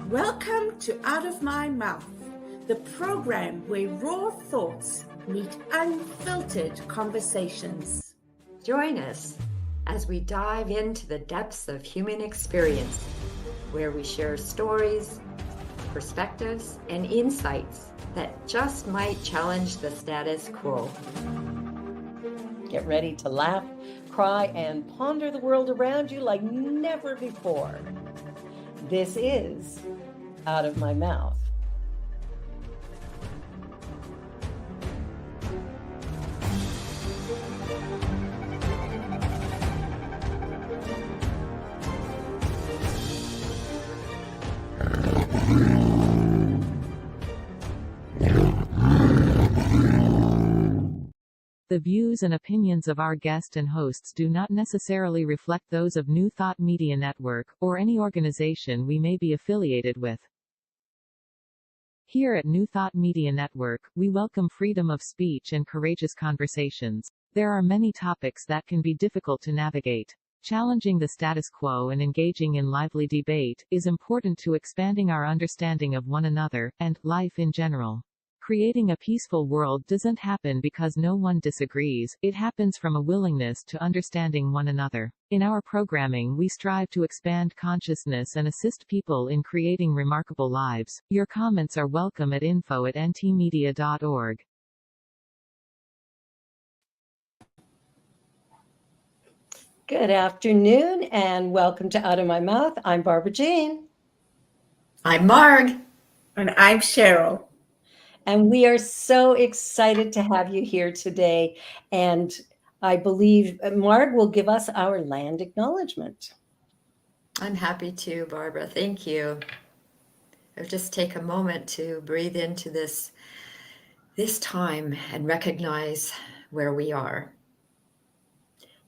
Welcome to Out of My Mouth, the program where raw thoughts meet unfiltered conversations. Join us as we dive into the depths of human experience, where we share stories, perspectives, and insights that just might challenge the status quo. Get ready to laugh, cry, and ponder the world around you like never before. This is Out of My Mouth. The views and opinions of our guest and hosts do not necessarily reflect those of New Thought Media Network, or any organization we may be affiliated with. Here at New Thought Media Network, we welcome freedom of speech and courageous conversations. There are many topics that can be difficult to navigate. Challenging the status quo and engaging in lively debate is important to expanding our understanding of one another, and life in general. Creating a peaceful world doesn't happen because no one disagrees, it happens from a willingness to understanding one another. In our programming, we strive to expand consciousness and assist people in creating remarkable lives. Your comments are welcome at info@ntmedia.org. Good afternoon and welcome to Out of My Mouth. I'm Barbara Jean. I'm Marg. And I'm Cheryl. And we are so excited to have you here today. And I believe Marg will give us our land acknowledgement. I'm happy to, Barbara. Thank you. I'll just take a moment to breathe into this time and recognize where we are.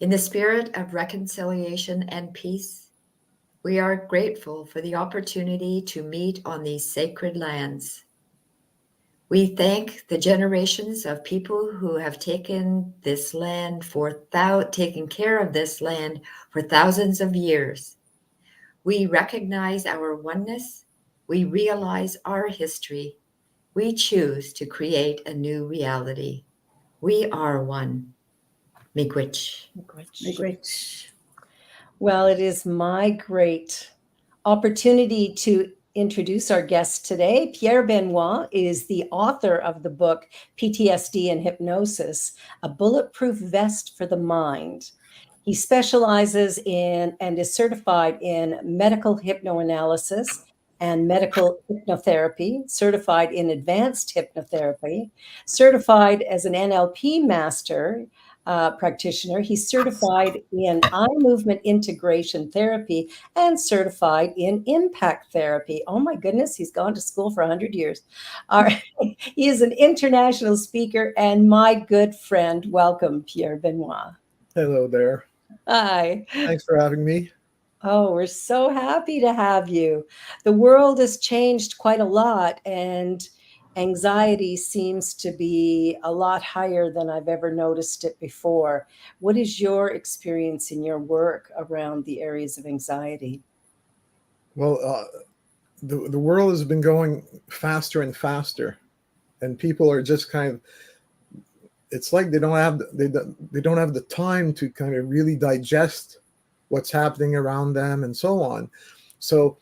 In the spirit of reconciliation and peace, we are grateful for the opportunity to meet on these sacred lands. We thank the generations of people who have taken care of this land for thousands of years. We recognize our oneness. We realize our history. We choose to create a new reality. We are one. Miigwech. Miigwech. Well, it is my great opportunity to introduce our guest today. Pierre Benoit is the author of the book PTSD and Hypnosis, a bulletproof vest for the mind. He specializes in and is certified in medical hypnoanalysis and medical hypnotherapy, certified in advanced hypnotherapy, certified as an NLP master practitioner. He's certified in eye movement integration therapy and certified in impact therapy. Oh my goodness, he's gone to school for 100 years. He is an international speaker and my good friend. Welcome, Pierre Benoit. Hello there. Hi. Thanks for having me. Oh, we're so happy to have you. The world has changed quite a lot, and anxiety seems to be a lot higher than I've ever noticed it before. What is your experience in your work around the areas of anxiety? Well, the world has been going faster and faster, and people are just kind of, it's like they don't have the time to kind of really digest what's happening around them and so on. So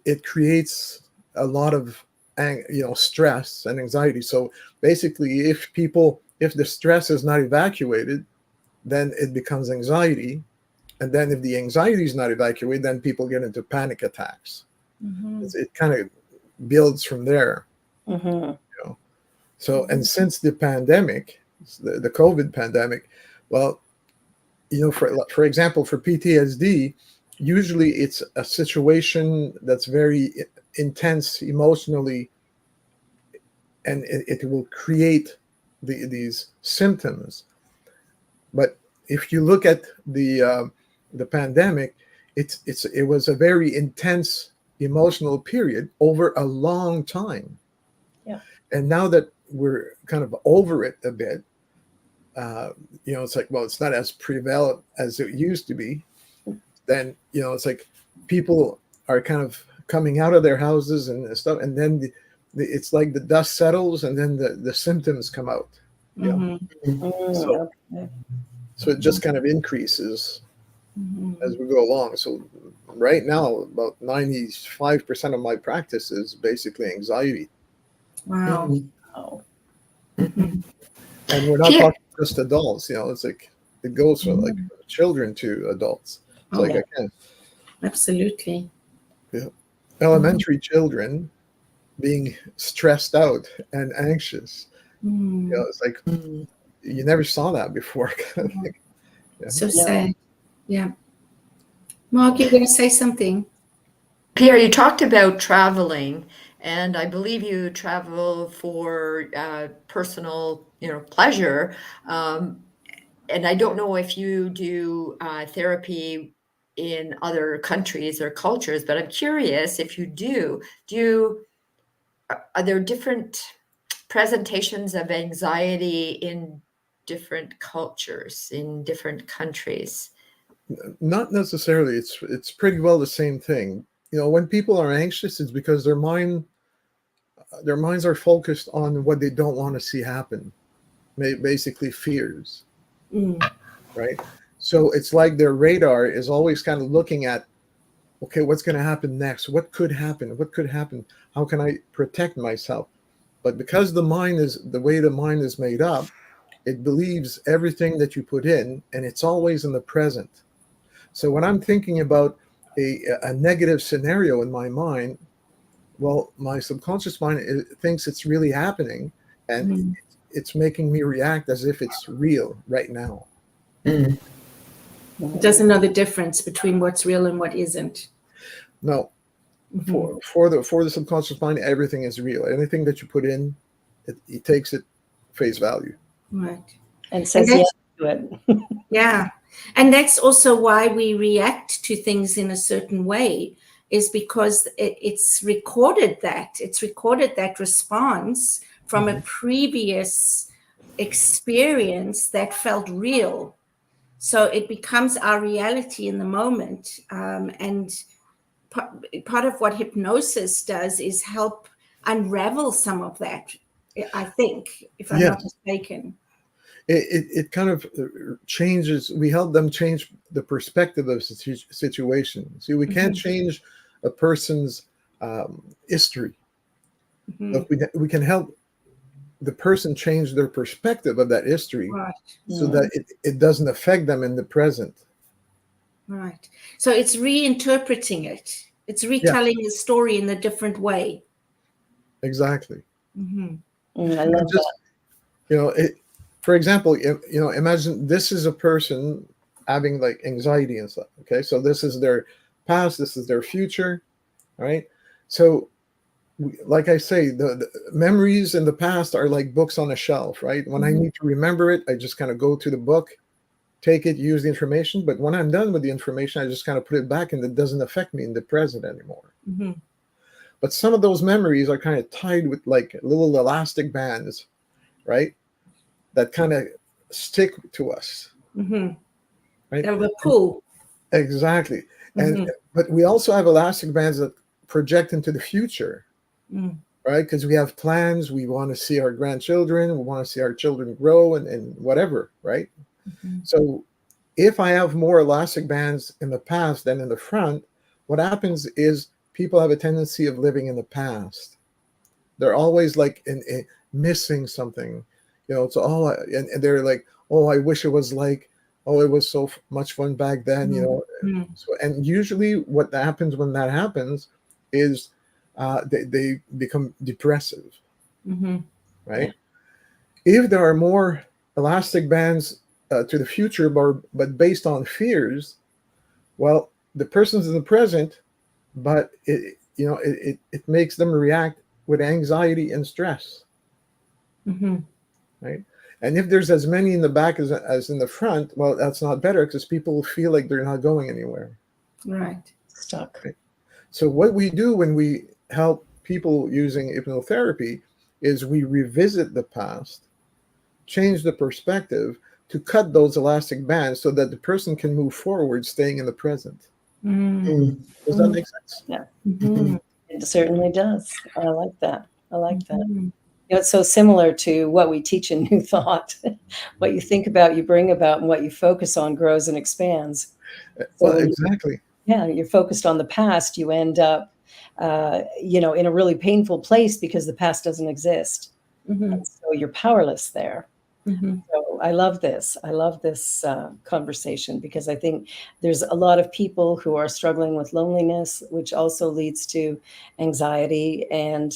it creates a lot of stress and anxiety. So basically, if the stress is not evacuated, then it becomes anxiety. And then if the anxiety is not evacuated, then people get into panic attacks. Mm-hmm. It kind of builds from there. Mm-hmm. So, and since the pandemic, the COVID pandemic, well, for example, for PTSD, usually it's a situation that's very intense emotionally, and it will create these symptoms. But if you look at the pandemic, it was a very intense emotional period over a long time. Yeah. And now that we're kind of over it a bit, it's like, well, it's not as prevalent as it used to be. Then, it's like people are kind of coming out of their houses and stuff, and then it's like the dust settles, and then the symptoms come out. So, Okay. so it just kind of increases as we go along. So right now, about 95% of my practice is basically anxiety. Wow. Oh. And we're not Pierre. talking just adults, it's like it goes from like children to adults. It's like I can't. Absolutely. Yeah. Elementary children being stressed out and anxious. It's like you never saw that before. Kind of thing. Yeah. So sad. Yeah. Mark, you're going to say something? Pierre, you talked about traveling, and I believe you travel for personal, pleasure. And I don't know if you do therapy in other countries or cultures, but I'm curious if you do. Are there different presentations of anxiety in different cultures, in different countries? Not necessarily. It's pretty well the same thing. When people are anxious, it's because their minds are focused on what they don't want to see happen, basically fears, right? So it's like their radar is always kind of looking at, okay, what's going to happen next? What could happen? What could happen? How can I protect myself? But because the way the mind is made up, it believes everything that you put in, and it's always in the present. So when I'm thinking about a negative scenario in my mind, well, my subconscious mind thinks it's really happening, and it's making me react as if it's real right now. It doesn't know the difference between what's real and what isn't. No. For the subconscious mind, everything is real. Anything that you put in, it takes it face value. Right. And says yes to it. Yeah. And that's also why we react to things in a certain way, is because it's recorded that response from a previous experience that felt real. So it becomes our reality in the moment. And part of what hypnosis does is help unravel some of that, I think, if I'm not mistaken. It kind of changes. We help them change the perspective of situation. See, we can't change a person's history, but we can help the person change their perspective of that history, so that it doesn't affect them in the present. Right. So it's reinterpreting it. It's retelling the story in a different way. Exactly. I love that. For example, imagine this is a person having like anxiety and stuff. Okay, so this is their past, this is their future, right? So, like I say, the memories in the past are like books on a shelf, right? When I need to remember it, I just kind of go to the book, take it, use the information. But when I'm done with the information, I just kind of put it back, and it doesn't affect me in the present anymore. But some of those memories are kind of tied with like little elastic bands, right? That kind of stick to us, right? Of a pull. Exactly. But we also have elastic bands that project into the future, right? Because we have plans. We want to see our grandchildren. We want to see our children grow and whatever, right? So if I have more elastic bands in the past than in the front, what happens is people have a tendency of living in the past. They're always like missing something. It's and they're like, oh, I wish it was like, oh, it was so much fun back then, So, and usually what happens when that happens is they become depressive, right? If there are more elastic bands to the future, but based on fears, well, the person's in the present, but it makes them react with anxiety and stress. Right. And if there's as many in the back as in the front, well, that's not better, because people feel like they're not going anywhere. Right. Stuck. Right? So what we do when we help people using hypnotherapy is we revisit the past, change the perspective to cut those elastic bands so that the person can move forward, staying in the present. Does that make sense? Yeah. Mhm. It certainly does. I like that. I like that. Mhm. It's so similar to what we teach in New Thought. What you think about, you bring about, and what you focus on grows and expands. Well, So exactly. you're focused on the past, you end up, in a really painful place because the past doesn't exist. Mhm. And so you're powerless there. Mhm. So I love this. I love this conversation because I think there's a lot of people who are struggling with loneliness, which also leads to anxiety. And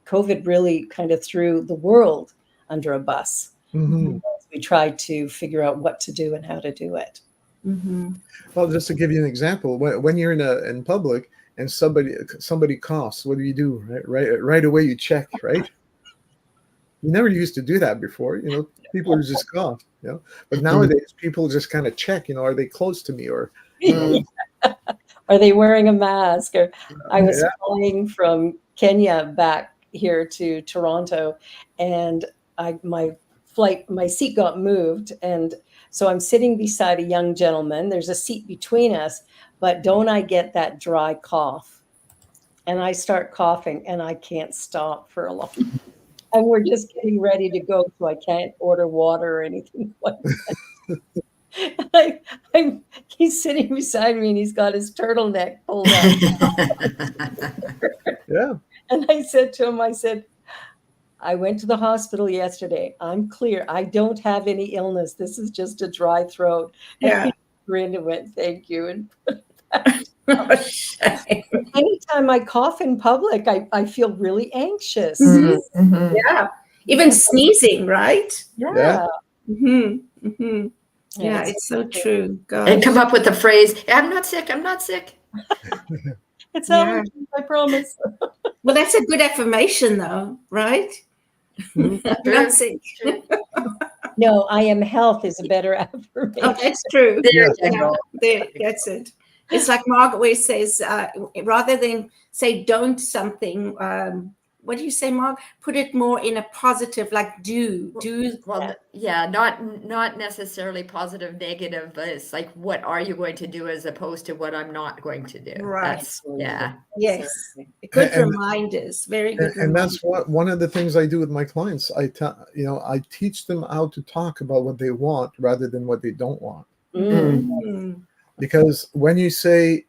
COVID really kind of threw the world under a bus. Mhm. We tried to figure out what to do and how to do it. Mhm. Well, just to give you an example, when you're in public and somebody coughs, what do? Right away you check, right? You never used to do that before. People are just cough. But nowadays people just kind of check. Are they close to me or? Are they wearing a mask? Or I was Yeah. flying from Kenya back here to Toronto, and my seat got moved, and so I'm sitting beside a young gentleman. There's a seat between us, but don't I get that dry cough? And I start coughing, and I can't stop for a long time. And we're just getting ready to go, so I can't order water or anything like that. He's sitting beside me, and he's got his turtleneck pulled up. Yeah. And I said to him, I went to the hospital yesterday. I'm clear. I don't have any illness. This is just a dry throat. And Yeah. he grinned and went, thank you. And Shame. anytime I cough in public, I feel really anxious. Yeah. Even sneezing, right? Yeah. Mhm. Mhm. Yeah, It's it's so true. And Gosh. come up with the phrase, I'm not sick, I'm not sick. It's Yeah. allergies, I promise. Well, that's a good affirmation, though, right? Mhm. I'm not sick. No, I am health is a better affirmation. Oh, that's true. There Yeah. you go. There, that's it. It's like Margaret always says, rather than say don't something, what do you say, Mark? Put it more in a positive, like do. Well, yeah, not necessarily positive, negative, but it's like, what are you going to do as opposed to what I'm not going to do? Right. Yeah. Yes. Good And- reminders. Very good And reminders. that's one of the things I do with my clients. I teach them how to talk about what they want rather than what they don't want. Mm. Because when you say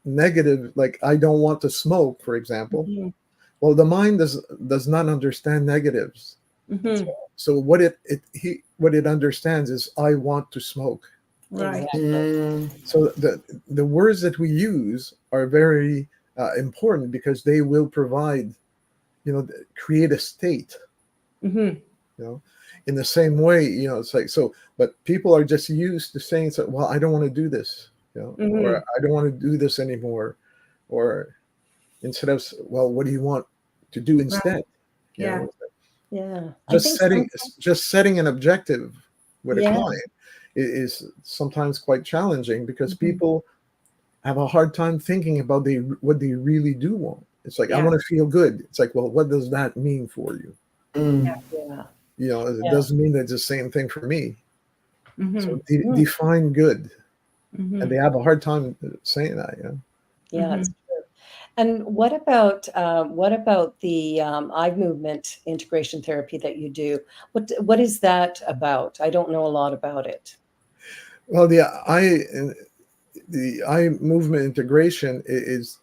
negative, like I don't want to smoke, for example, Mhm. well, the mind does not understand negatives. Mhm. So what it understands is I want to smoke. Right. So the words that we use are very important because they will provide, create a state. Mhm. In the same way, it's like so. But people are just used to saying, "So, well, I don't want to do this," or I don't want to do this anymore, or instead of, well, what do you want to do instead? You Yeah. know, Yeah. I just think setting an objective with a Yeah. client is sometimes quite challenging because Mhm. people have a hard time thinking about what they really do want. It's like, I Yeah. want to feel good. It's like, well, what does that mean for you? Yeah. It Yeah. doesn't mean it's the same thing for me. Mhm. So define good. Mhm. And they have a hard time saying that, Yeah, it's true. And what about the eye movement integration therapy that you do? What is that about? I don't know a lot about it. Well, the eye movement integration is,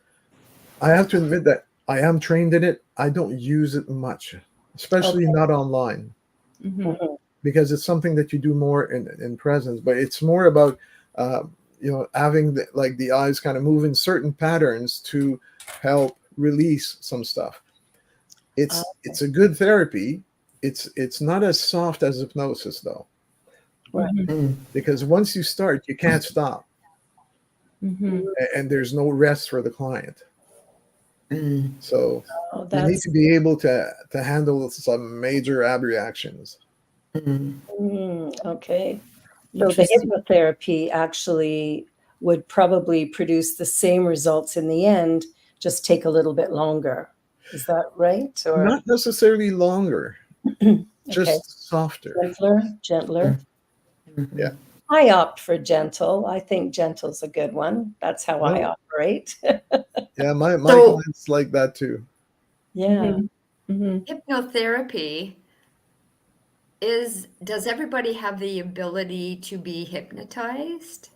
I have to admit that I am trained in it. I don't use it much, especially Okay. not online, Mhm. because it's something that you do more in presence. But it's more about having the eyes kind of move in certain patterns to help release some stuff. It's a good therapy. It's not as soft as hypnosis though, Right. because once you start, you can't stop, Mhm. and there's no rest for the client. So Oh, you need that's to be able to handle some major abreactions. okay. So the Interesting. hypnotherapy actually would probably produce the same results in the end, just take a little bit longer. Is that right? Or Not necessarily longer, okay, just softer. gentler. Yeah. I opt for gentle. I think gentle's a good one. That's how I Well, operate. yeah, my So- clients like that too. Yeah. Hypnotherapy does everybody have the ability to be hypnotized?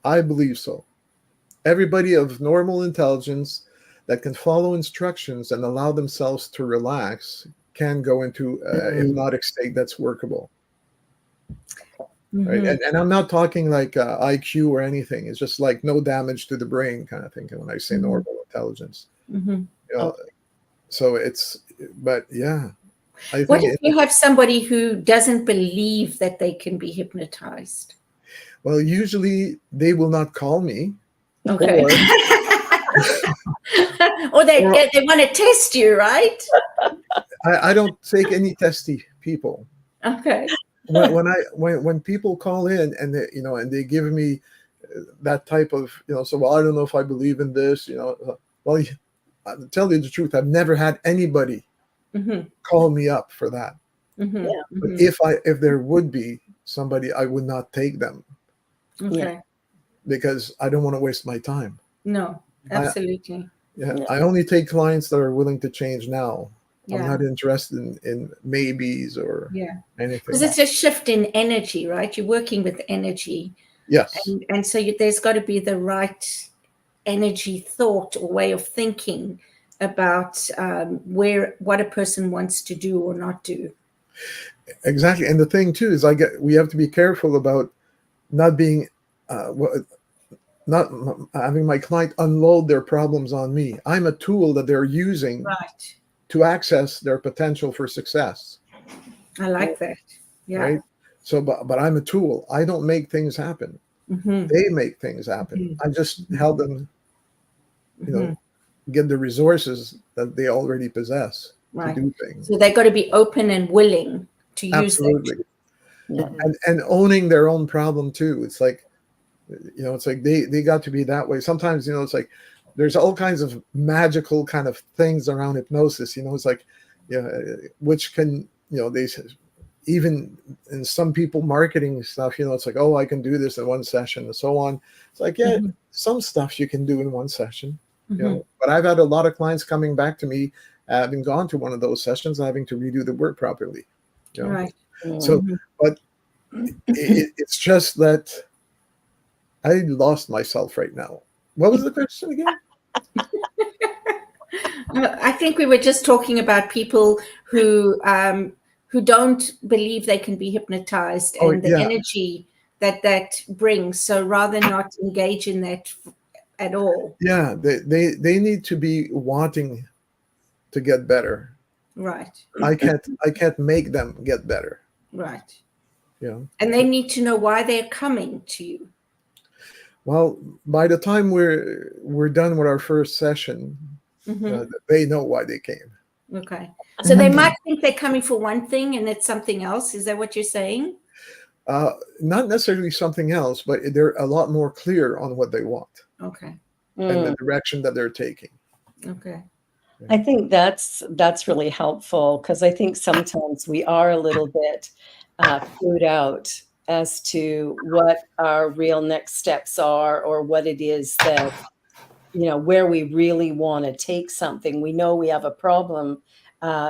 I believe so. Everybody of normal intelligence that can follow instructions and allow themselves to relax can go into a hypnotic state that's workable. Right? And I'm not talking like IQ or anything. It's just like no damage to the brain kind of thing when I say normal intelligence. You know, so but yeah. I What think if you have somebody who doesn't believe that they can be hypnotized? well, usually they will not call me. Okay. Or they want to test you, right? I don't take any testy people. Okay. When people call in and they, and they give me that type of, so well, I don't know if I believe in this, well, to tell you the truth, I've never had anybody call me up for that. But if there would be somebody, I would not take them. Okay. Because I don't want to waste my time. No, absolutely. I only take clients that are willing to change now. Yeah. I'm not interested in maybes or anything. Because it's a shift in energy, right? You're working with energy. Yes. And so there's got to be the right energy thought or way of thinking about what a person wants to do or not do. Exactly. And the thing too is we have to be careful about not being not having my client unload their problems on me. I'm a tool that they're using to access their potential for success. I like that. Yeah. Right. So, but I'm a tool. I don't make things happen. They make things happen. I just help them, get the resources that they already possess to do things. So they've got to be open and willing to use it. And owning their own problem too. It's like, it's like they got to be that way. Sometimes, it's like there's all kinds of magical kind of things around hypnosis. It's like, which can, they even in some people marketing stuff, it's like, oh, I can do this in one session and so on. It's like, some stuff you can do in one session, but I've had a lot of clients coming back to me, having gone to one of those sessions, having to redo the work properly. Right. So, but it's just that I lost myself right now. What was the question again? I think we were just talking about people who don't believe they can be hypnotized and the energy that brings. So rather not engage in that at all. Yeah, they need to be wanting to get better. Right. I can't make them get better. Right. Yeah. And they need to know why they're coming to you. Well, by the time we're done with our first session, they know why they came. Okay. So they might think they're coming for one thing and it's something else. Is that what you're saying? Not necessarily something else, but they're a lot more clear on what they want. Okay. And the direction that they're taking. Okay. I think that's really helpful because I think sometimes we are a little bit clued out as to what our real next steps are or what it is that, where we really want to take something. We know we have a problem.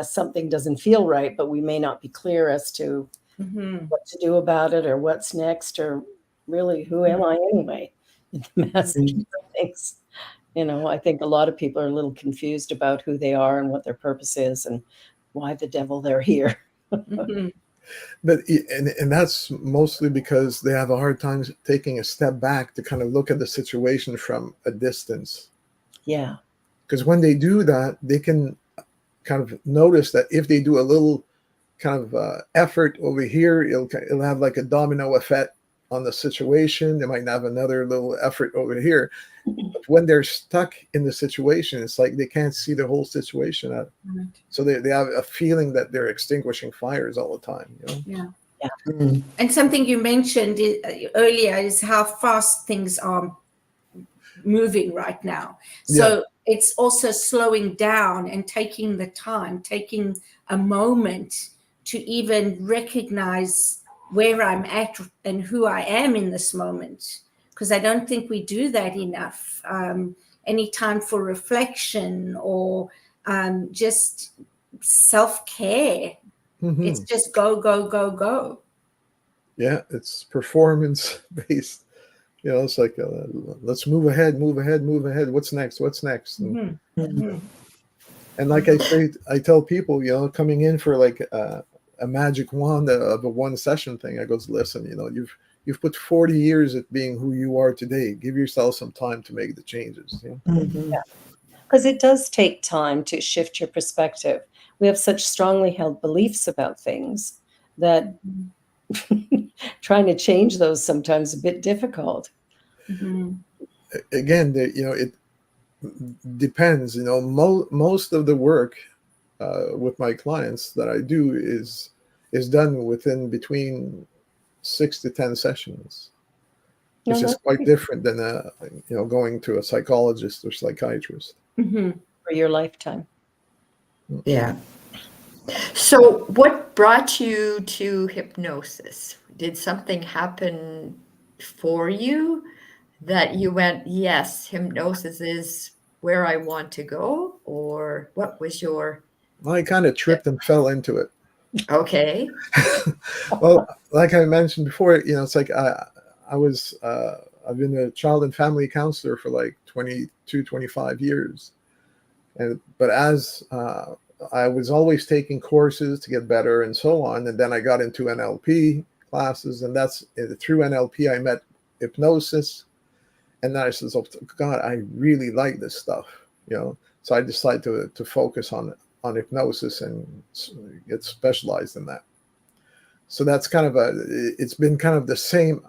Something doesn't feel right, but we may not be clear as to what to do about it or what's next or really who am I anyway in the message of things. I think a lot of people are a little confused about who they are and what their purpose is and why the devil they're here. But and that's mostly because they have a hard time taking a step back to kind of look at the situation from a distance. Yeah. Because when they do that, they can kind of notice that if they do a little kind of effort over here, it'll have like a domino effect on the situation. They might have another little effort over here. But when they're stuck in the situation, it's like they can't see the whole situation. Right. So they have a feeling that they're extinguishing fires all the time. Yeah. And something you mentioned earlier is how fast things are moving right now. So it's also slowing down and taking a moment to even recognize where I'm at and who I am in this moment, because I don't think we do that enough. Any time for reflection or just self-care. Mhm. It's just go, go, go, go. Yeah, it's performance based. It's like, let's move ahead, move ahead, move ahead. What's next? What's next? And, and like I say, I tell people, coming in for like a magic wand of a one session thing, I goes, listen, you've put 40 years at being who you are today. Give yourself some time to make the changes. Because it does take time to shift your perspective. We have such strongly held beliefs about things that trying to change those sometimes a bit difficult. Again, it depends. Most of the work with my clients that I do is done within between 6 to 10 sessions, which is quite different than going to a psychologist or psychiatrist. For your lifetime. Yeah. So what brought you to hypnosis? Did something happen for you that you went, yes, hypnosis is where I want to go? Or what was your... I kind of tripped and fell into it. Okay. Well, like I mentioned before, it's like I've been a child and family counselor for like 22, 25 years. But as I was always taking courses to get better and so on. And then I got into NLP classes, and that's through NLP, I met hypnosis. And then I said, oh, God, I really like this stuff, So I decided to focus on hypnosis and get specialized in that. So that's kind of it's been kind of the same.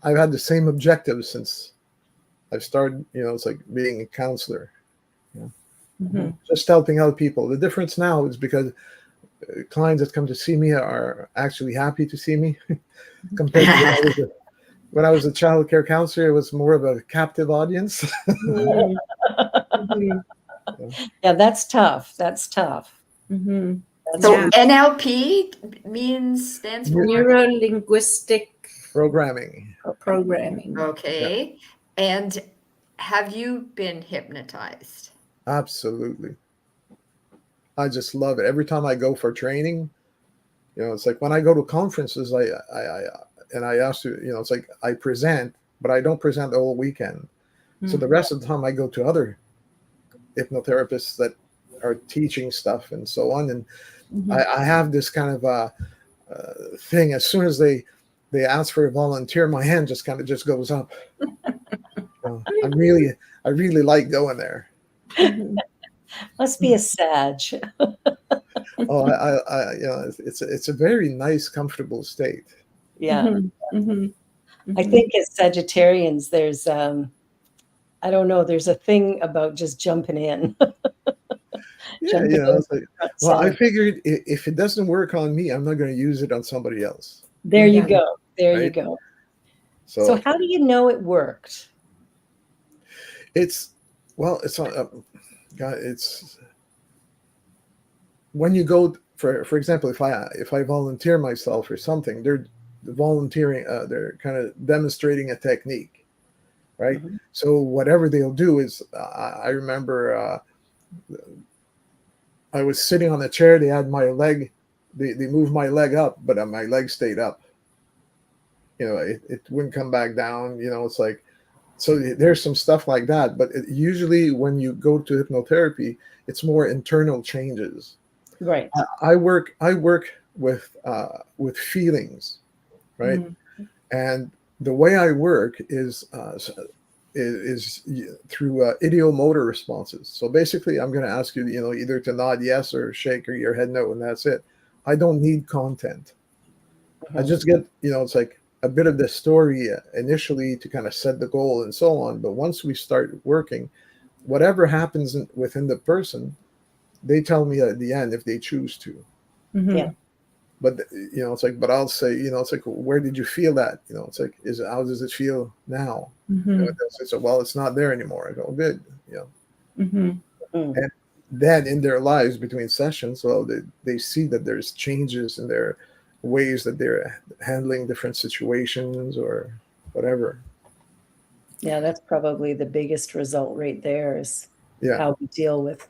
I've had the same objective since I've started, it's like being a counselor. Just helping out people. The difference now is because clients that come to see me are actually happy to see me compared to when I was a child care counselor. It was more of a captive audience. Yeah, that's tough. That's tough. So NLP stands for neuro-linguistic programming. Okay. Yeah. And have you been hypnotized? Absolutely. I just love it. Every time I go for training, it's like when I go to conferences, I ask you, it's like I present, but I don't present the whole weekend. So the rest of the time I go to other hypnotherapists that are teaching stuff and so on. And I have this kind of thing. As soon as they ask for a volunteer, my hand just goes up. I really like going there. Must be a Sag. It's a very nice, comfortable state. Yeah. I think as Sagittarians, there's I don't know, there's a thing about just jumping in. It's like, well, I figured if it doesn't work on me, I'm not going to use it on somebody else. There you go. There you go. So how do you know it worked? It's when you go for example, if I volunteer myself or something, they're volunteering, they're kind of demonstrating a technique, right? So whatever they'll do is, I remember I was sitting on a chair. They had my leg, they moved my leg up, but my leg stayed up. It wouldn't come back down. It's like, so there's some stuff like that. But usually when you go to hypnotherapy, it's more internal changes. Right. I work with feelings, right? And the way I work is through ideomotor responses. So basically, I'm going to ask you, either to nod yes or shake or your head no, and that's it. I don't need content. I just get, it's like a bit of the story initially to kind of set the goal and so on. But once we start working, whatever happens within the person, they tell me at the end if they choose to. Yeah. But it's like, but I'll say, it's like, where did you feel that? It's like, how does it feel now? They'll say, so, well, it's not there anymore. I go, good. And then in their lives between sessions, well, they see that there's changes in their ways that they're handling different situations or whatever. Yeah, that's probably the biggest result right there is Yeah. how we deal with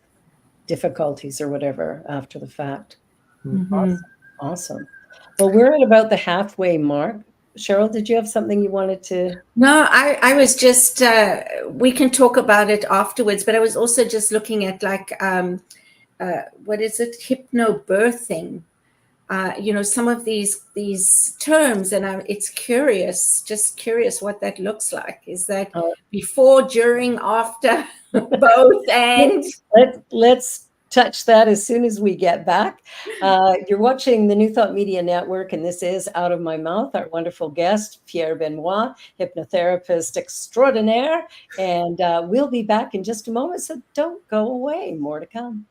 difficulties or whatever after the fact. Mhm. Awesome. Well, we're at about the halfway mark. Cheryl, did you have something you wanted to? No, I was just, we can talk about it afterwards, but I was also just looking at like, what is it? Hypnobirthing. Some of these terms, and it's just curious what that looks like. Is that before, during, after, both, and? Let's touch that as soon as we get back. You're watching the New Thought Media Network, and this is Out of My Mouth. Our wonderful guest, Pierre Benoit, hypnotherapist extraordinaire, and we'll be back in just a moment, so don't go away. More to come.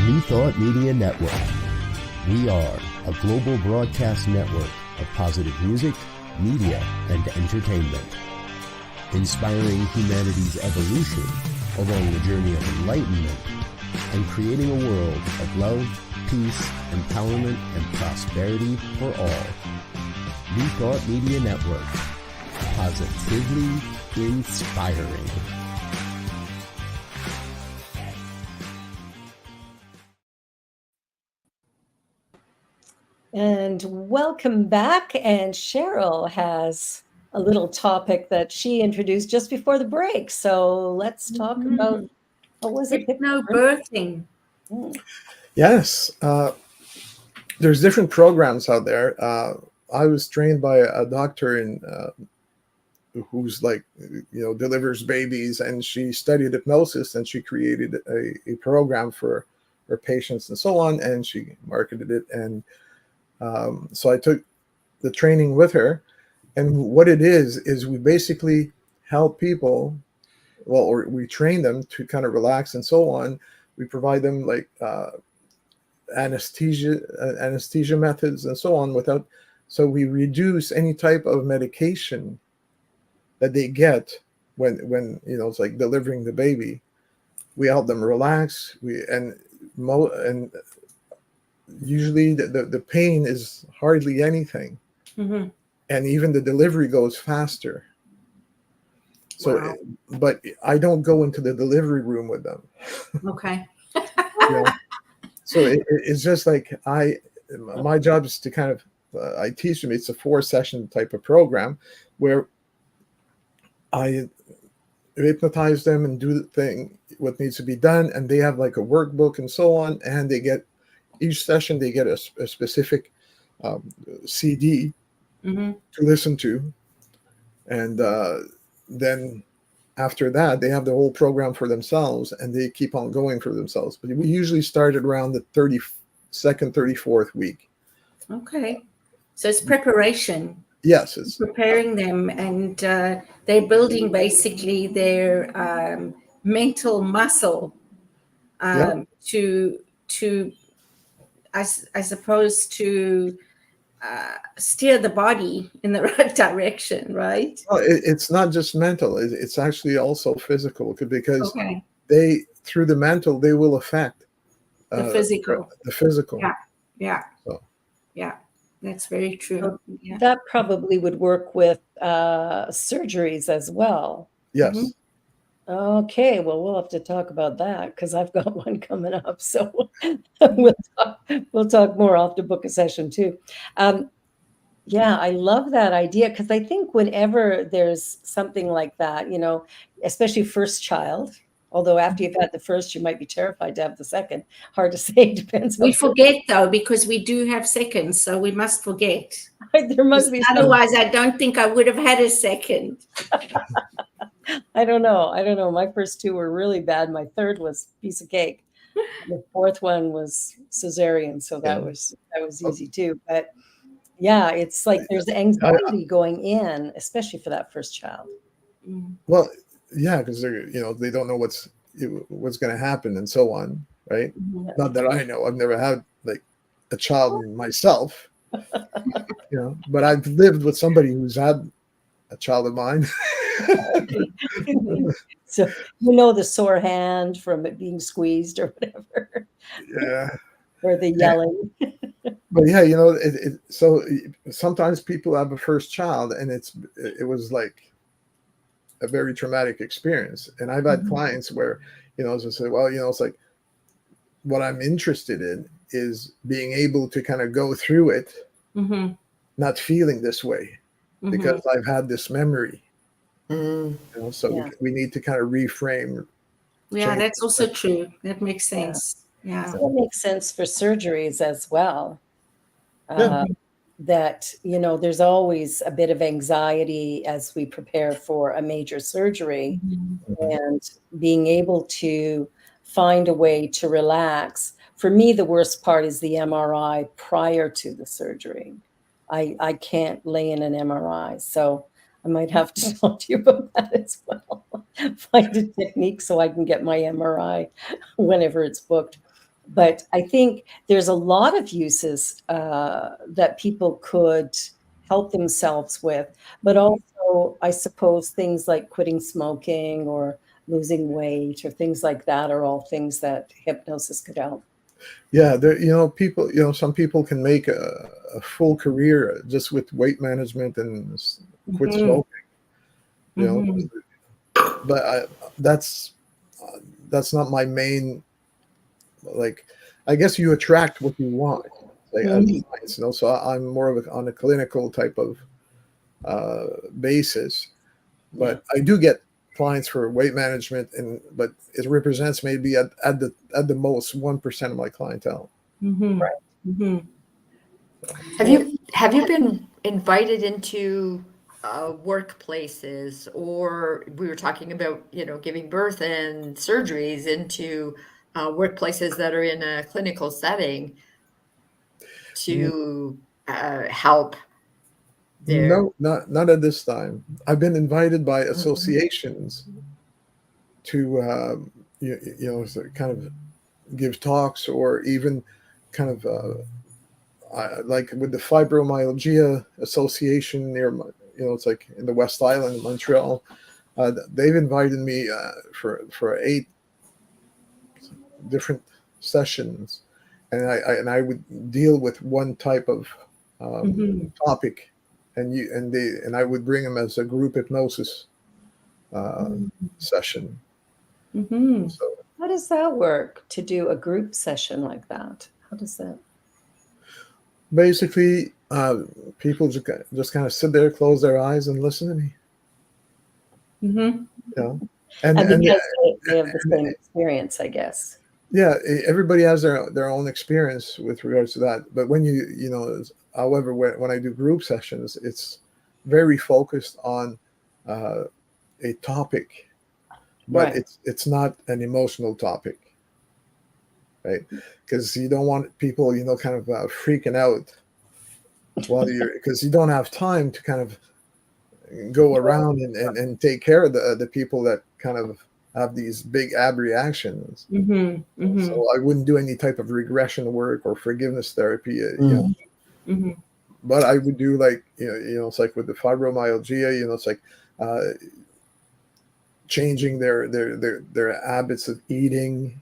New Thought Media Network. We are a global broadcast network of positive music, media, and entertainment, inspiring humanity's evolution along the journey of enlightenment and creating a world of love, peace, empowerment, and prosperity for all. New Thought Media Network. Positively inspiring. And welcome back. And Cheryl has a little topic that she introduced just before the break. So let's talk about, what was it? Hypnobirthing. Yes. There's different programs out there. I was trained by a doctor who's like, delivers babies, and she studied hypnosis, and she created a program for her patients and so on, and she marketed it. And so I took the training with her, and what it is we basically help people, or we train them to kind of relax and so on. We provide them like anesthesia methods and so on so we reduce any type of medication that they get when it's like delivering the baby. We help them relax. And usually the pain is hardly anything. Mm-hmm. And even the delivery goes faster. So, wow. But I don't go into the delivery room with them. Okay. So it's just like my job is to kind of, I teach them. It's a 4-session type of program where I hypnotize them and do what needs to be done. And they have like a workbook and so on. And each session, they get a specific CD mm-hmm. to listen to. And then after that, they have the whole program for themselves, and they keep on going for themselves. But we usually start at around the 32nd, 34th week. Okay. So it's preparation. Yes, it's Preparing them, and they're building basically their mental muscle to I suppose to steer the body in the right direction, right? well, it's not just mental; it's actually also physical, because Okay. they, through the mental, they will affect The physical. The physical. Yeah. Yeah. So. Yeah. That's very true. Yeah. That probably would work with surgeries as well. Yes. Mhm. Okay, well, we'll have to talk about that because I've got one coming up. So we'll talk more. I'll have to book a session too. Yeah, I love that idea because I think whenever there's something like that, you know, especially first child, although after you've had the first, you might be terrified to have the second. Hard to say, depends. We forget though, because we do have seconds, so we must forget. There must be some. Otherwise, I don't think I would have had a second. I don't know. I don't know. My first two were really bad. My third was a piece of cake. The fourth one was cesarean, so that was easy too. But yeah, it's like there's anxiety going in, especially for that first child. Well, yeah, because they don't know what's going to happen and so on, right? Yeah. Not that I know. I've never had like a child myself, but I've lived with somebody who's had a child of mine. So the sore hand from it being squeezed or whatever. Yeah. Or the yelling. But yeah, so sometimes people have a first child and it was like a very traumatic experience. And I've had clients where, as I say, well, it's like what I'm interested in is being able to kind of go through it, not feeling this way because I've had this memory. So we need to kind of reframe. Yeah, that's also true. That makes sense. Yeah. So that makes sense for surgeries as well. That, there's always a bit of anxiety as we prepare for a major surgery, and being able to find a way to relax. For me, the worst part is the MRI prior to the surgery. I can't lay in an MRI, so I might have to talk to you about that as well. Find a technique so I can get my MRI whenever it's booked. But I think there's a lot of uses that people could help themselves with, but also I suppose things like quitting smoking or losing weight or things like that are all things that hypnosis could help. Yeah, people, some people can make a full career just with weight management and quit smoking. But that's not my main. Like, I guess you attract what you want. So I'm more of on a clinical type of basis, but I do get clients for weight management, but it represents maybe at the most 1% of my clientele. Right. Have you been invited into workplaces, or we were talking about giving birth and surgeries into workplaces that are in a clinical setting to help their... No, not at this time. I've been invited by associations to kind of give talks, or even kind of like with the Fibromyalgia Association near it's like in the West Island, Montreal. They've invited me for 8 different sessions, and I would deal with one type of topic, and I would bring them as a group hypnosis session. So, how does that work to do a group session like that? How does that? Basically, people just kind of sit there, close their eyes, and listen to me. And because they have the same experience, I guess. Yeah, everybody has their own experience with regards to that. But when however, when I do group sessions, it's very focused on a topic but Right. it's not an emotional topic, right? Because you don't want people, kind of freaking out while because you don't have time to kind of go around and take care of the people that kind of have these big ab reactions. So I wouldn't do any type of regression work or forgiveness therapy, but I would do like, it's like with the fibromyalgia, it's like changing their habits of eating,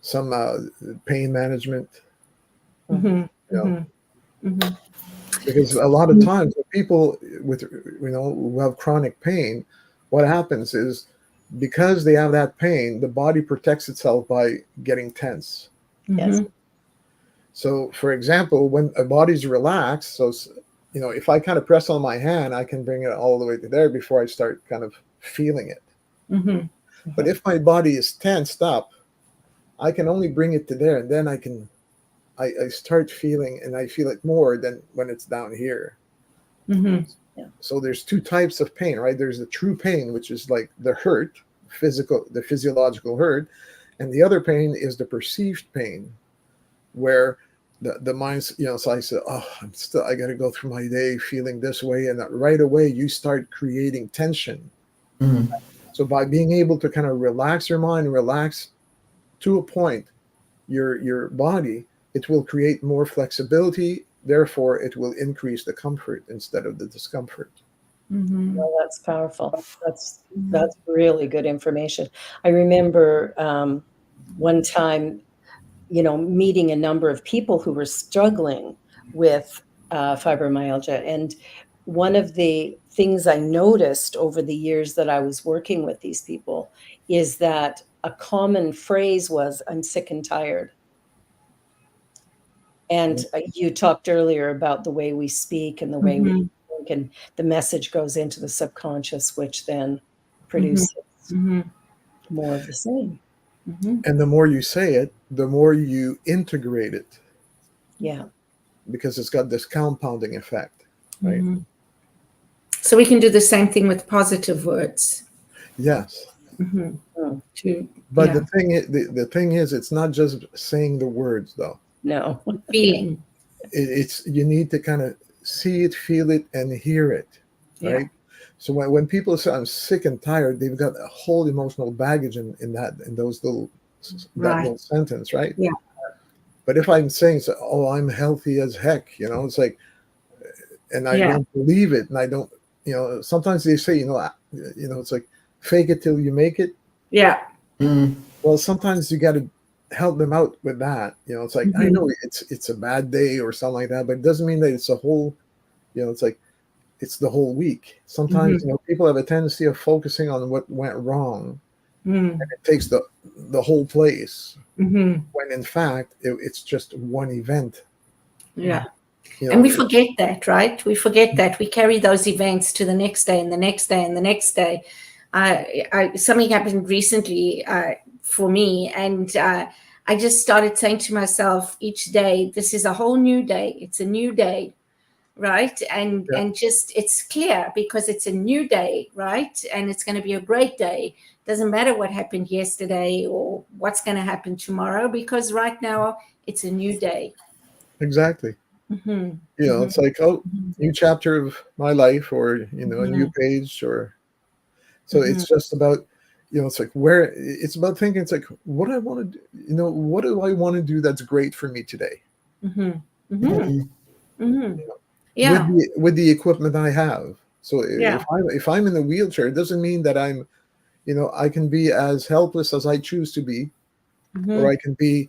some pain management, because a lot of times people with, who have chronic pain, what happens is because they have that pain, the body protects itself by getting tense. Yes. So, for example, when a body's relaxed, so, if I kind of press on my hand, I can bring it all the way to there before I start kind of feeling it. But if my body is tensed up, I can only bring it to there, and then I start feeling, and I feel it more than when it's down here. So there's two types of pain, right? There's the true pain, which is like the hurt, the physiological hurt, and the other pain is the perceived pain, where the mind's, so I said, oh, I got to go through my day feeling this way, and that right away you start creating tension. So by being able to kind of relax your mind, relax to a point, your body, it will create more flexibility. Therefore, it will increase the comfort instead of the discomfort. Well, that's powerful. That's really good information. I remember one time, meeting a number of people who were struggling with fibromyalgia. And one of the things I noticed over the years that I was working with these people is that a common phrase was, "I'm sick and tired." And you talked earlier about the way we speak and the way we think, and the message goes into the subconscious, which then produces more of the same. And the more you say it, the more you integrate it. Yeah. Because it's got this compounding effect, right? So we can do the same thing with positive words. Yes. But the thing is, it's not just saying the words, though. No. Feeling. It's you need to kind of see it, feel it, and hear it, right? Yeah. So when people say I'm sick and tired, they've got a whole emotional baggage in those little that little sentence, right? Yeah. But if I'm saying, "Oh, I'm healthy as heck," it's like, and I don't believe it, and I don't, sometimes they say, it's like fake it till you make it. Yeah. Well, sometimes you got to help them out with that. It's like, I know it's a bad day or something like that, but it doesn't mean that it's a whole, it's like, it's the whole week. Sometimes, people have a tendency of focusing on what went wrong, and it takes the whole place, when in fact, it's just one event. Yeah. And we forget that, right? We forget that. We carry those events to the next day and the next day and the next day. Something happened recently for me, and I just started saying to myself each day, this is a whole new day. It's a new day, right? And just, it's clear because it's a new day, right? And it's going to be a great day. Doesn't matter what happened yesterday or what's going to happen tomorrow, because right now it's a new day. Exactly. It's like, oh, new chapter of my life, or a new page, or so it's just about, it's like it's about thinking, it's like, what I want to do, what do I want to do that's great for me today? Yeah. With the equipment I have. So if I'm in a wheelchair, it doesn't mean that I'm, I can be as helpless as I choose to be, or I can be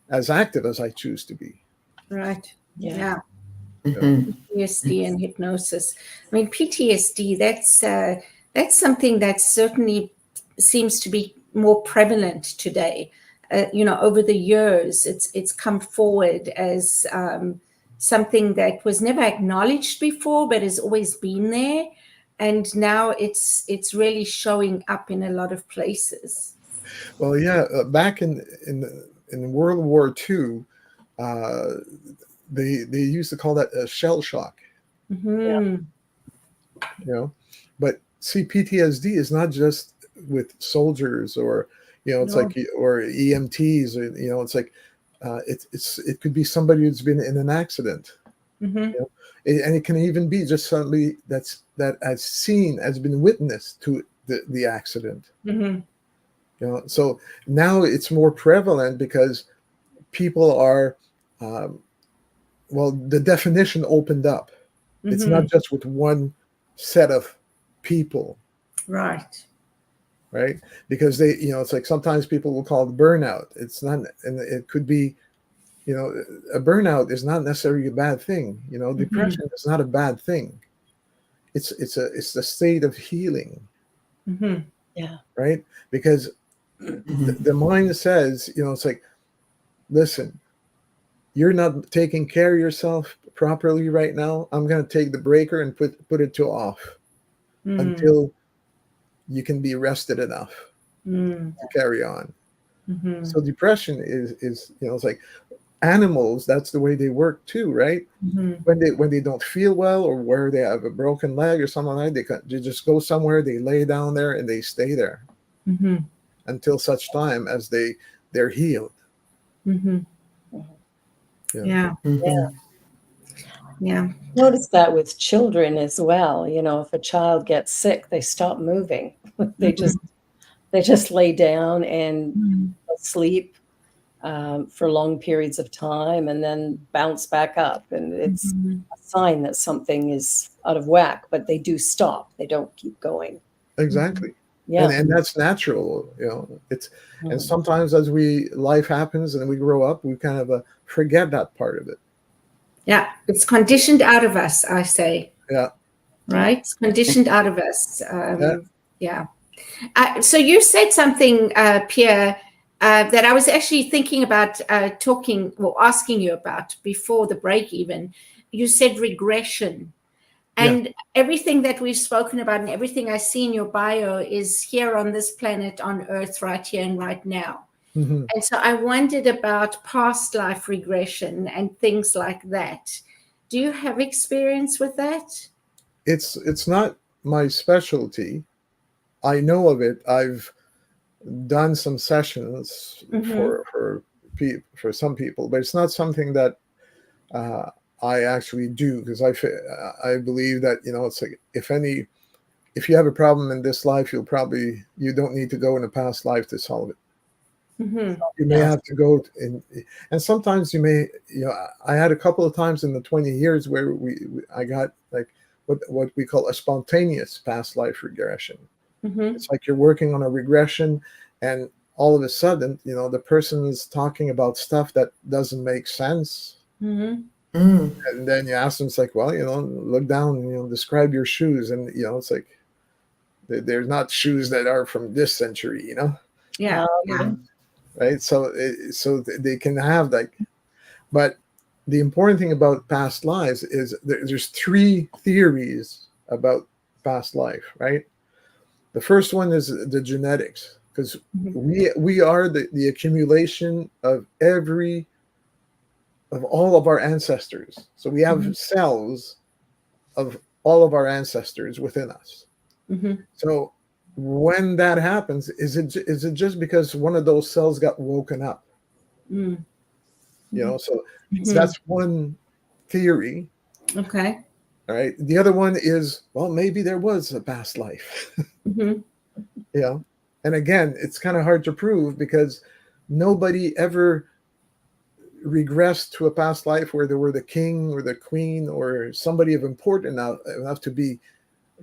as active as I choose to be. Right. Yeah. PTSD and hypnosis. I mean, PTSD, that's something that certainly seems to be more prevalent today. Over the years, it's come forward as something that was never acknowledged before, but has always been there. And now it's really showing up in a lot of places. Well, yeah, back in World War II, they used to call that a shell shock. But see, PTSD is not just with soldiers, or it's No. like, or EMTs, or it's like it could be somebody who's been in an accident. Mm-hmm. And it can even be just somebody that has been witness to the accident. Mm-hmm. So now it's more prevalent because people are, the definition opened up. Mm-hmm. It's not just with one set of people, Right. right? Because they, it's like sometimes people will call it burnout. It's not, and it could be, a burnout is not necessarily a bad thing. Depression is not a bad thing. It's the state of healing. Mm-hmm. Yeah. Right? Because the mind says, it's like, listen, you're not taking care of yourself properly right now. I'm going to take the breaker and put it to off until you can be rested enough to carry on. Mm-hmm. So depression is it's like animals. That's the way they work too, right? Mm-hmm. When they don't feel well, or where they have a broken leg or something like that, they just go somewhere, they lay down there, and they stay there until such time as they're healed. Mm-hmm. Yeah. Yeah. Yeah. Notice that with children as well. If a child gets sick, they stop moving. They just lay down and sleep for long periods of time, and then bounce back up. And it's a sign that something is out of whack, but they do stop. They don't keep going. Exactly. Yeah. And that's natural. It's, and sometimes as life happens and we grow up, we kind of forget that part of it. Yeah. It's conditioned out of us, I say. Yeah. Right? It's conditioned out of us. Yeah. So you said something, Pierre, that I was actually thinking about talking or asking you about before the break even. You said regression. And everything that we've spoken about and everything I see in your bio is here on this planet, on Earth, right here and right now. Mm-hmm. And so I wondered about past life regression and things like that. Do you have experience with that? It's not my specialty. I know of it. I've done some sessions for some people, but it's not something that I actually do, because I believe that it's like, if you have a problem in this life, you don't need to go in a past life to solve it. Mm-hmm. You may have to go in, and sometimes you may, I had a couple of times in the 20 years where I got like what we call a spontaneous past life regression. Mm-hmm. It's like you're working on a regression, and all of a sudden, the person is talking about stuff that doesn't make sense. Mm-hmm. And then you ask them, it's like, well, look down, describe your shoes. And, it's like, they're not shoes that are from this century, Yeah. Right. So they can have but the important thing about past lives is there's 3 theories about past life, right? The first one is the genetics, because we are the accumulation of all of our ancestors. So we have cells of all of our ancestors within us. Mm-hmm. So when that happens, is it just because one of those cells got woken up? So that's one theory. Okay. All right. The other one is, well, maybe there was a past life. And again, it's kind of hard to prove, because nobody ever regressed to a past life where they were the king or the queen or somebody of importance enough to be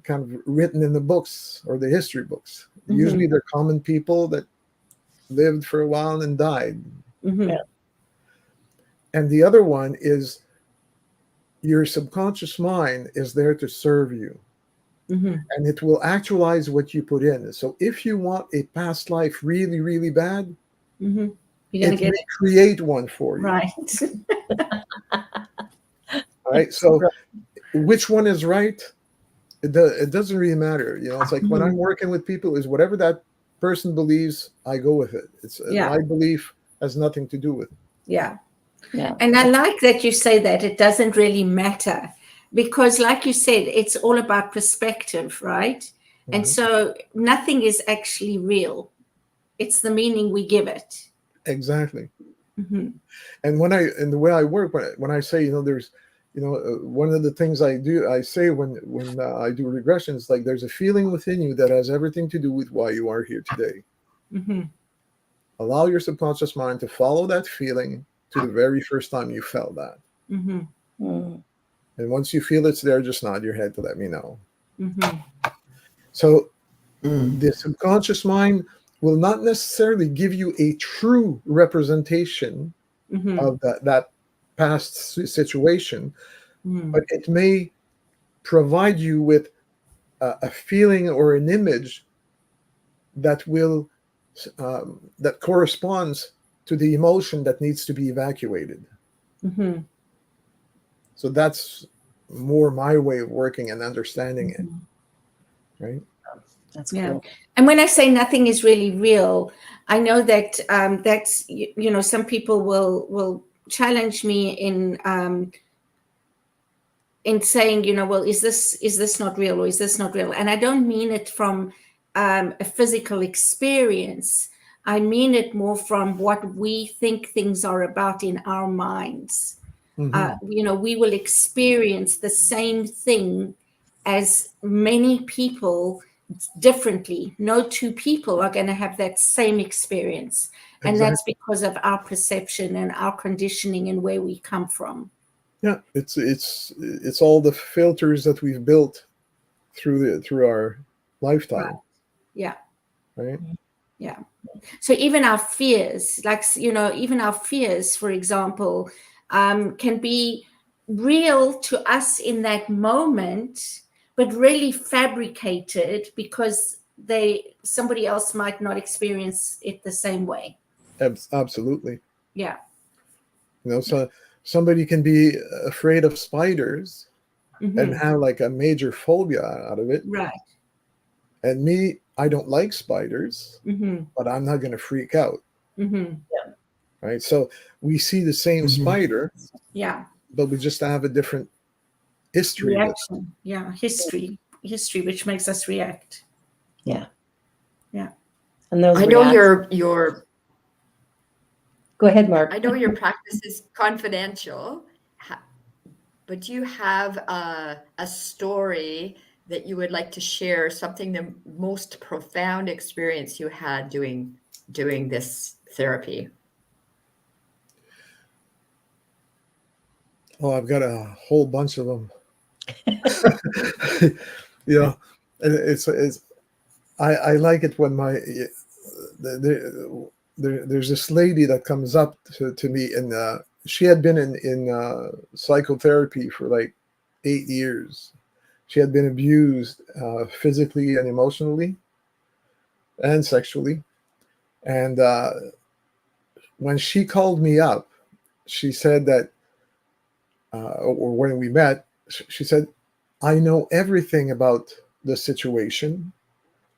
kind of written in the books or the history books. Usually they're common people that lived for a while and died. And the other one is your subconscious mind is there to serve you. And it will actualize what you put in. So if you want a past life really, really bad, You're going to create one for you. Right. All right. So which one is right? It doesn't really matter. It's like when I'm working with people, is whatever that person believes, I go with it. It's my belief has nothing to do with it. Yeah. And I like that you say that it doesn't really matter, because like you said, it's all about perspective, right? And so nothing is actually real. It's the meaning we give it. Exactly. Mm-hmm. And the way I work, when I say, there's, one of the things I say when I do regressions, like there's a feeling within you that has everything to do with why you are here today. Mm-hmm. Allow your subconscious mind to follow that feeling to the very first time you felt that. Mm-hmm. Mm. And once you feel it's there, just nod your head to let me know. Mm-hmm. So the subconscious mind will not necessarily give you a true representation Mm-hmm. of that past situation, Mm-hmm. but it may provide you with a feeling or an image that will that corresponds to the emotion that needs to be evacuated. Mm-hmm. So that's more my way of working and understanding it, right? That's Yeah. cool. And when I say nothing is really real, I know that that's, some people will challenge me in saying, well, is this not real, or is this not real? And I don't mean it from a physical experience. I mean it more from what we think things are about in our minds. We will experience the same thing as many people differently. No two people are going to have that same experience. And Exactly. that's because of our perception and our conditioning and where we come from. Yeah, it's all the filters that we've built through our lifetime. Right. Yeah. Right. Yeah. So even our fears, even our fears, for example, can be real to us in that moment, but really fabricated because somebody else might not experience it the same way. Absolutely. Yeah. So somebody can be afraid of spiders Mm-hmm. and have like a major phobia out of it. Right. And me, I don't like spiders, Mm-hmm. but I'm not going to freak out. Mm-hmm. Right. So we see the same spider, Yeah. but we just have a different history. Reaction. Yeah. History, which makes us react. Yeah. Yeah. And those I know your Go ahead, Mark. I know your practice is confidential, but do you have a story that you would like to share, something the most profound experience you had doing this therapy? Oh, I've got a whole bunch of them. It's I like it when there's this lady that comes up to me, and she had been in psychotherapy for like 8 years. She had been abused physically and emotionally and sexually. And when she called me up, she said that, or when we met, she said, I know everything about the situation.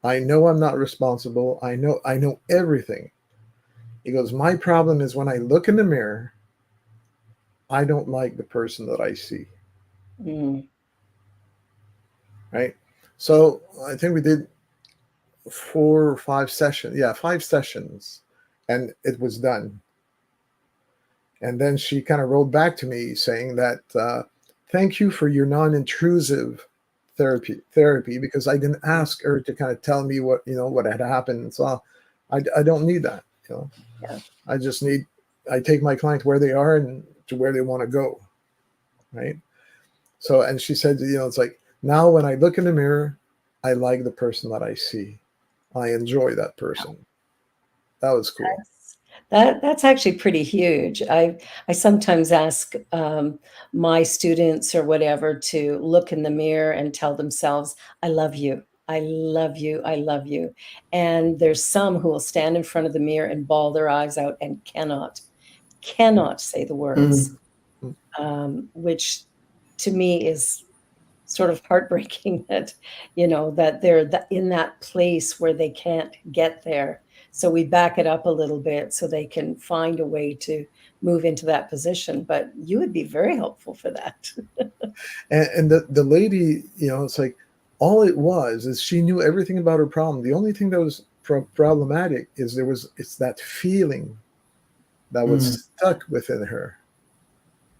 I know I'm not responsible. I know everything. He goes, my problem is when I look in the mirror, I don't like the person that I see. Right. So I think we did 4 or 5 sessions. Yeah, 5 sessions, and it was done. And then she kind of wrote back to me saying that, thank you for your non-intrusive therapy, because I didn't ask her to kind of tell me what had happened. So I don't need that. Yeah. I take my client where they are and to where they want to go. Right. So, and she said, it's like, now when I look in the mirror, I like the person that I see. I enjoy that person. That was cool. That's actually pretty huge. I sometimes ask my students or whatever to look in the mirror and tell themselves, I love you. I love you. I love you. And there's some who will stand in front of the mirror and bawl their eyes out and cannot say the words, which to me is sort of heartbreaking that, that they're in that place where they can't get there. So we back it up a little bit so they can find a way to move into that position. But you would be very helpful for that. And the lady, it's like, all it was is she knew everything about her problem. The only thing that was problematic is it's that feeling that was stuck within her,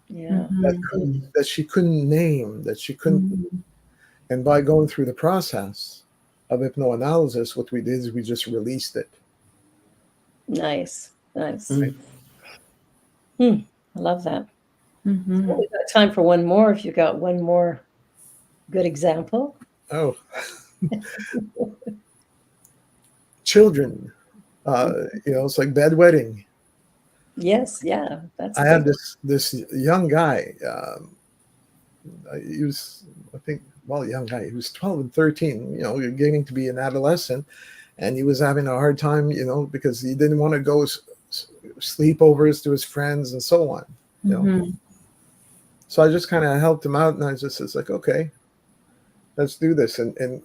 Yeah. that she couldn't name, that she couldn't. And by going through the process of hypnoanalysis, what we did is we just released it. Nice. Nice. Mm. I love that. Mhm. So we've got time for one more. If you got one more good example. Oh, children, it's like bedwetting. Yes. Yeah. That's I a had big this young guy. He was, I think, young guy. He was 12 and 13. You're getting to be an adolescent, and he was having a hard time. Because he didn't want to go sleepovers to his friends and so on. So I just kind of helped him out, and I just was like, okay, let's do this. And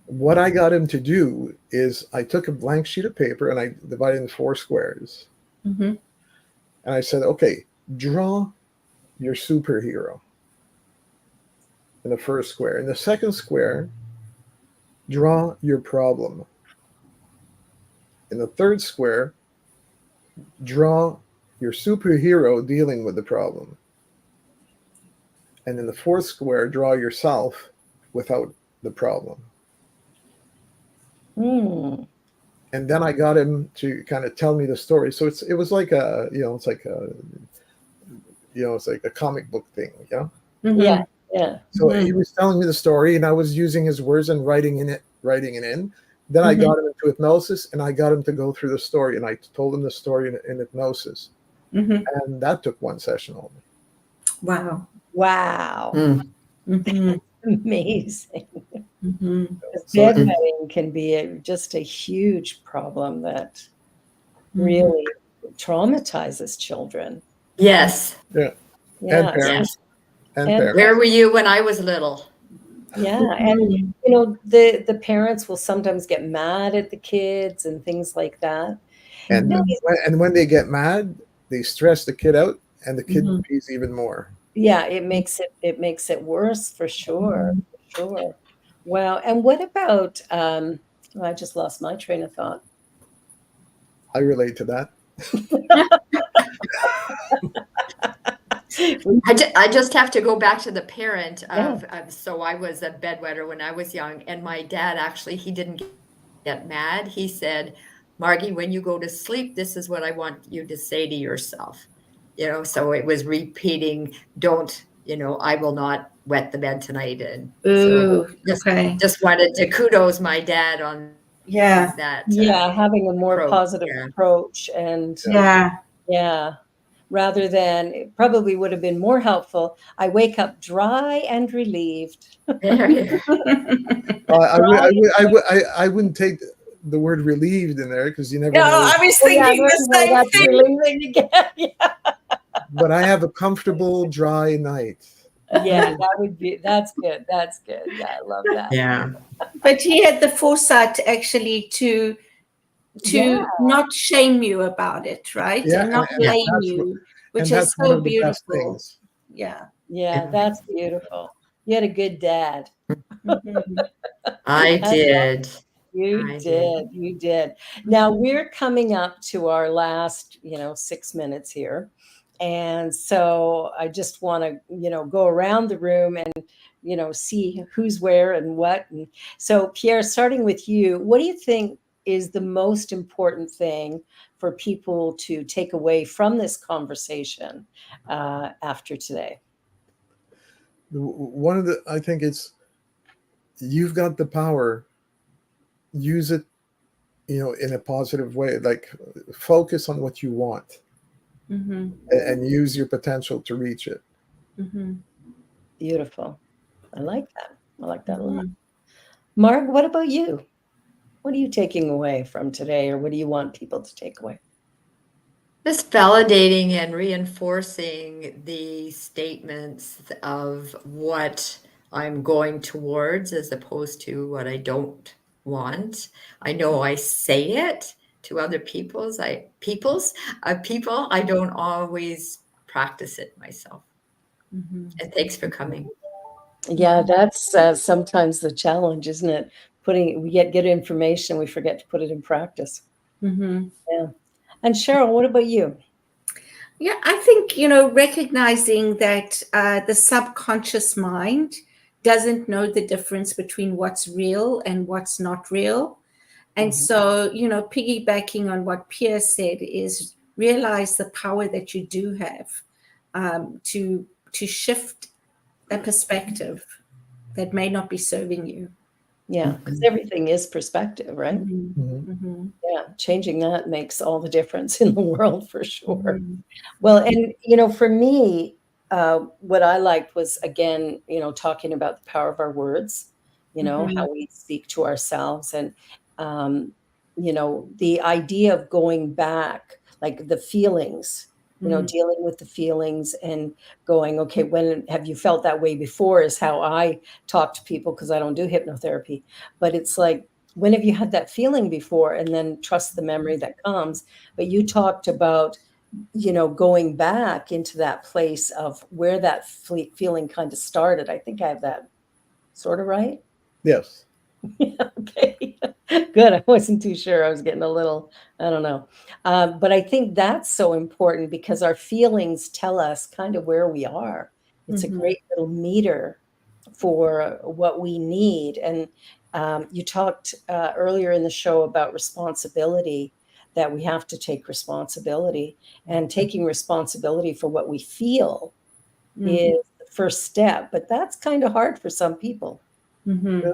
what I got him to do is I took a blank sheet of paper and I divided it in 4 squares. Mhm. And I said, okay, draw your superhero in the first square. In the second square, draw your problem. In the third square, draw your superhero dealing with the problem. And in the fourth square, draw yourself without the problem. Mm. And then I got him to kind of tell me the story. So it was like it's like a comic book thing, Yeah. Yeah. So he was telling me the story, and I was using his words and writing it in. Then I got him into hypnosis, and I got him to go through the story, and I told him the story in hypnosis. And that took 1 session only. Wow. Wow. Mhm. Amazing. Mhm. Bedwetting can be just a huge problem that really traumatizes children. Yes. Yeah. Yeah. And parents. And parents. Where were you when I was little? Yeah. And the parents will sometimes get mad at the kids and things like that. And when they get mad, they stress the kid out, and the kid pays even more. Yeah, it makes it worse for sure. For sure. Wow. And what about I just lost my train of thought. I relate to that. I just have to go back to the parent of so I was a bedwetter when I was young, and my dad actually, he didn't get mad. He said, Margie, when you go to sleep, this is what I want you to say to yourself. So it was repeating, don't, I will not wet the bed tonight. And so just wanted to kudos my dad on that. Having a more positive approach and rather than, it probably would have been more helpful. I wake up dry and relieved. I wouldn't take the word relieved in there, because you never know. I was thinking the same thing. Relieving again. But I have a comfortable, dry night. Yeah, that's good. That's good. Yeah, I love that. Yeah. But he had the foresight actually to not shame you about it, right? Yeah, and not blame you, which is so beautiful. Yeah. Yeah, that's beautiful. You had a good dad. I did. You did. Now we're coming up to our last, 6 minutes here. And so I just want to, go around the room and, see who's where and what. And so Pierre, starting with you, what do you think is the most important thing for people to take away from this conversation after today? I think it's, you've got the power, use it, in a positive way, like focus on what you want and use your potential to reach it. Beautiful. I like that. I like that a lot. Marg, what about you? What are you taking away from today, or what do you want people to take away? Just validating and reinforcing the statements of what I'm going towards as opposed to what I don't want. I know I say it to other people. I don't always practice it myself. And thanks for coming. Yeah, that's sometimes the challenge, isn't it? We get good information, we forget to put it in practice. Mm-hmm. Yeah. And Cheryl, what about you? Yeah, I think, recognizing that the subconscious mind doesn't know the difference between what's real and what's not real. And Mhm. so, piggybacking on what Pierre said is realize the power that you do have to shift a perspective that may not be serving you. Yeah, because everything is perspective, right? Mhm. Mm-hmm. Yeah, changing that makes all the difference in the world for sure. Mm-hmm. Well, and for me, what I liked was again, talking about the power of our words, Mm-hmm. how we speak to ourselves, and the idea of going back, like the feelings, Mm-hmm. dealing with the feelings and going, okay, when have you felt that way before? Is how I talk to people because I don't do hypnotherapy, but it's like, when have you had that feeling before? And then trust the memory that comes. But you talked about going back into that place of where that feeling kind of started. I think I have that sort of right. Yes. Okay, good. I wasn't too sure. I was getting a little, I don't know. But I think that's so important because our feelings tell us kind of where we are. It's a Mm-hmm. great little meter for what we need. And you talked earlier in the show about responsibility, that we have to take responsibility, and taking responsibility for what we feel is the first step. But that's kind of hard for some people. Mm-hmm. Yeah.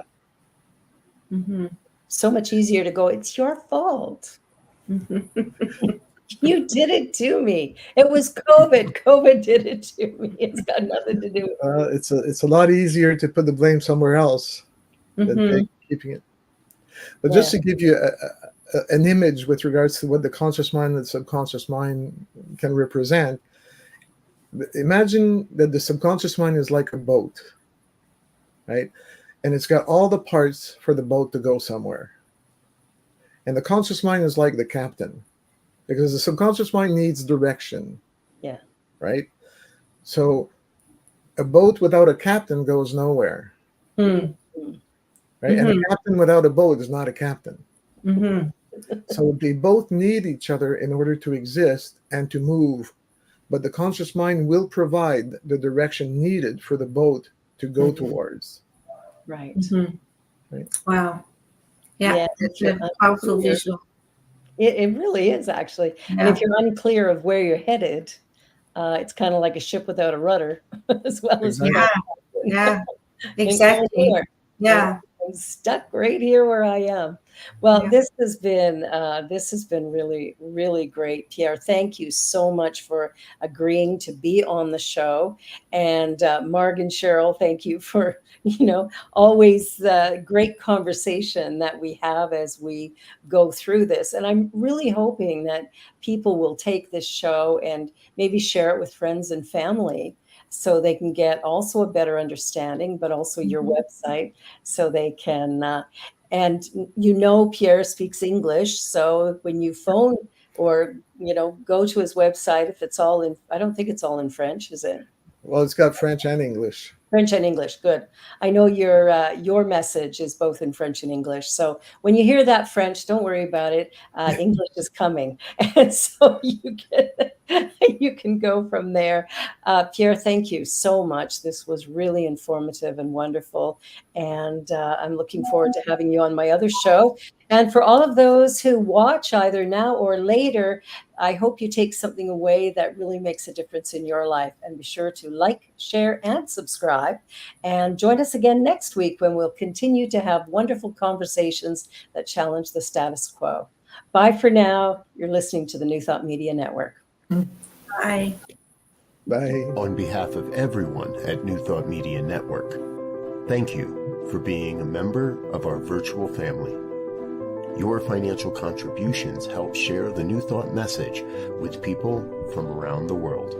Mm-hmm. So much easier to go, it's your fault. Mm-hmm. You did it to me. It was COVID. COVID did it to me. It's got nothing to do with It's a lot easier to put the blame somewhere else than keeping it. But just to give you an image with regards to what the conscious mind and the subconscious mind can represent, imagine that the subconscious mind is like a boat, right? And it's got all the parts for the boat to go somewhere. And the conscious mind is like the captain, because the subconscious mind needs direction. Yeah. Right? So a boat without a captain goes nowhere. Mm-hmm. Right? And a captain without a boat is not a captain. Mm-hmm. So they both need each other in order to exist and to move. But the conscious mind will provide the direction needed for the boat to go towards. Right. Mm-hmm. Right? Wow. Yeah, it's a unclear, powerful visual. it really is actually. And if you're unclear of where you're headed, it's kind of like a ship without a rudder, as well as Exactly. Yeah, exactly. Yeah. I'm stuck right here where I am. Well, this has been really, really great, Pierre. Thank you so much for agreeing to be on the show. And Marg and Cheryl, thank you for always great conversation that we have as we go through this. And I'm really hoping that people will take this show and maybe share it with friends and family, so they can get also a better understanding, but also your website, so they can, and Pierre speaks English. So when you phone or, go to his website, if it's all in, I don't think it's all in French, is it? Well, it's got French and English. French and English, good. I know your message is both in French and English. So when you hear that French, don't worry about it. English is coming, and so you can go from there. Pierre, thank you so much. This was really informative and wonderful, and I'm looking forward to having you on my other show. And for all of those who watch either now or later, I hope you take something away that really makes a difference in your life. And be sure to like, share, and subscribe. And join us again next week when we'll continue to have wonderful conversations that challenge the status quo. Bye for now. You're listening to the New Thought Media Network. Bye. Bye. On behalf of everyone at New Thought Media Network, thank you for being a member of our virtual family. Your financial contributions help share the New Thought message with people from around the world.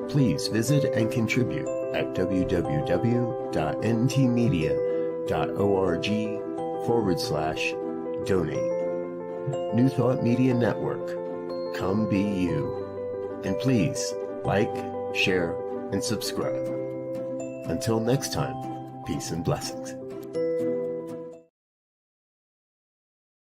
Please visit and contribute at www.ntmedia.org/donate. New Thought Media Network. Come be you. And please like, share, and subscribe. Until next time, peace and blessings.